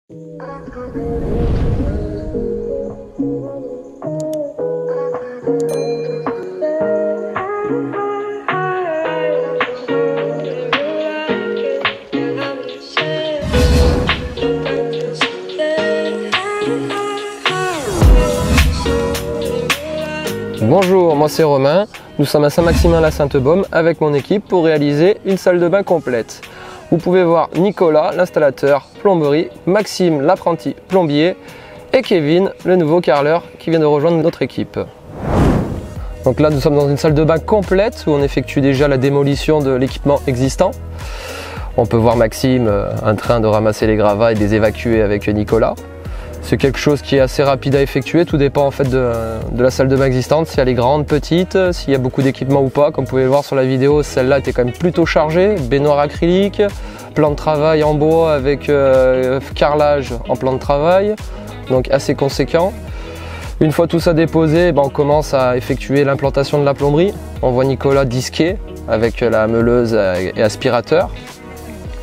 Bonjour, moi c'est Romain, nous sommes à Saint-Maximin-la-Sainte-Baume avec mon équipe pour réaliser une salle de bain complète. Vous pouvez voir Nicolas, l'installateur plomberie, Maxime, l'apprenti plombier et Kevin, le nouveau carreleur qui vient de rejoindre notre équipe. Donc là nous sommes dans une salle de bain complète où on effectue déjà la démolition de l'équipement existant. On peut voir Maxime en train de ramasser les gravats et de les évacuer avec Nicolas. C'est quelque chose qui est assez rapide à effectuer, tout dépend en fait de la salle de bain existante, si elle est grande, petite, s'il y a beaucoup d'équipement ou pas. Comme vous pouvez le voir sur la vidéo, celle-là était quand même plutôt chargée, baignoire acrylique, plan de travail en bois avec carrelage en plan de travail, donc assez conséquent. Une fois tout ça déposé, on commence à effectuer l'implantation de la plomberie. On voit Nicolas disquer avec la meuleuse et aspirateur.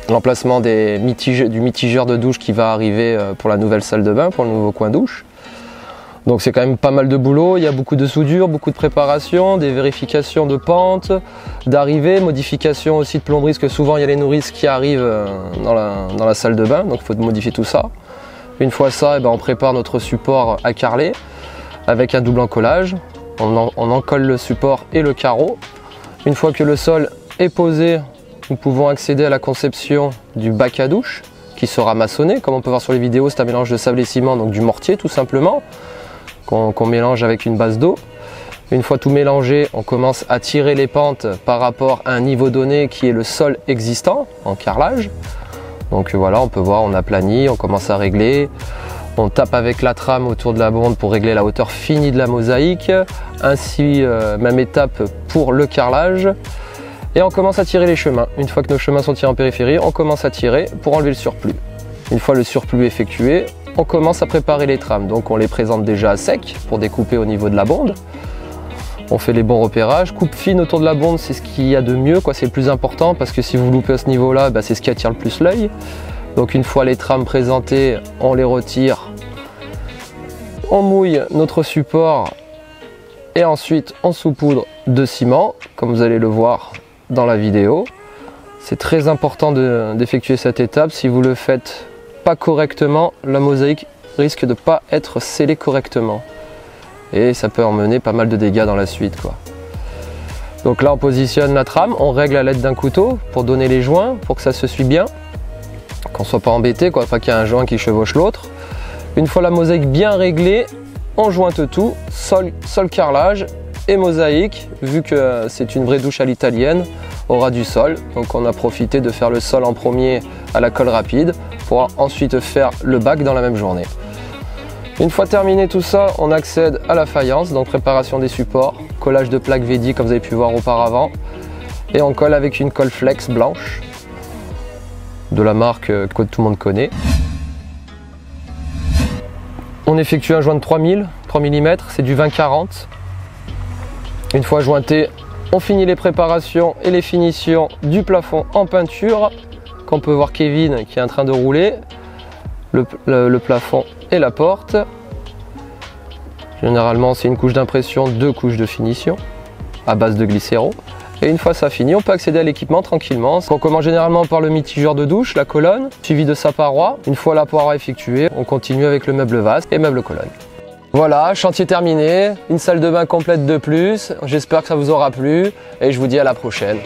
L'emplacement du mitigeur de douche qui va arriver pour la nouvelle salle de bain, pour le nouveau coin douche. Donc c'est quand même pas mal de boulot, il y a beaucoup de soudure, beaucoup de préparation, des vérifications de pente, d'arrivée, modification aussi de plomberie, parce que souvent il y a les nourrices qui arrivent dans la salle de bain, donc il faut modifier tout ça. Une fois ça, on prépare notre support à carreler avec un double encollage. On encolle le support et le carreau. Une fois que le sol est posé, nous pouvons accéder à la conception du bac à douche qui sera maçonné. Comme on peut voir sur les vidéos, c'est un mélange de sable et ciment, donc du mortier tout simplement, qu'on mélange avec une base d'eau. Une fois tout mélangé, on commence à tirer les pentes par rapport à un niveau donné qui est le sol existant en carrelage. Donc voilà, on peut voir, on aplanit, on commence à régler. On tape avec la trame autour de la bonde pour régler la hauteur finie de la mosaïque. Ainsi, même étape pour le carrelage. Et on commence à tirer les chemins. Une fois que nos chemins sont tirés en périphérie, on commence à tirer pour enlever le surplus. Une fois le surplus effectué, on commence à préparer les trames. Donc on les présente déjà à sec pour découper au niveau de la bonde. On fait les bons repérages. Coupe fine autour de la bonde, c'est ce qu'il y a de mieux, c'est le plus important, parce que si vous loupez à ce niveau-là, c'est ce qui attire le plus l'œil. Donc une fois les trames présentées, on les retire. On mouille notre support et ensuite on saupoudre de ciment, comme vous allez le voir dans la vidéo. C'est très important d'effectuer cette étape. Si vous le faites pas correctement, la mosaïque risque de ne pas être scellée correctement et ça peut emmener pas mal de dégâts dans la suite, Donc là on positionne la trame, on règle à l'aide d'un couteau pour donner les joints, pour que ça se suive bien, qu'on soit pas embêté, pas qu'il y ait un joint qui chevauche l'autre. Une fois la mosaïque bien réglée, on jointe tout, sol carrelage et mosaïque, vu que c'est une vraie douche à l'italienne, aura du sol. Donc on a profité de faire le sol en premier à la colle rapide pour ensuite faire le bac dans la même journée. Une fois terminé tout ça, on accède à la faïence, donc préparation des supports, collage de plaques Vedi comme vous avez pu voir auparavant, et on colle avec une colle flex blanche de la marque que tout le monde connaît. On effectue un joint de 3 mm, c'est du 20-40. Une fois jointé, on finit les préparations et les finitions du plafond en peinture, qu'on peut voir Kevin qui est en train de rouler, le plafond et la porte. Généralement c'est une couche d'impression, 2 couches de finition à base de glycéro. Et une fois ça fini, on peut accéder à l'équipement tranquillement. On commence généralement par le mitigeur de douche, la colonne, suivi de sa paroi. Une fois la paroi effectuée, on continue avec le meuble vase et meuble colonne. Voilà, chantier terminé, une salle de bain complète de plus. J'espère que ça vous aura plu et je vous dis à la prochaine.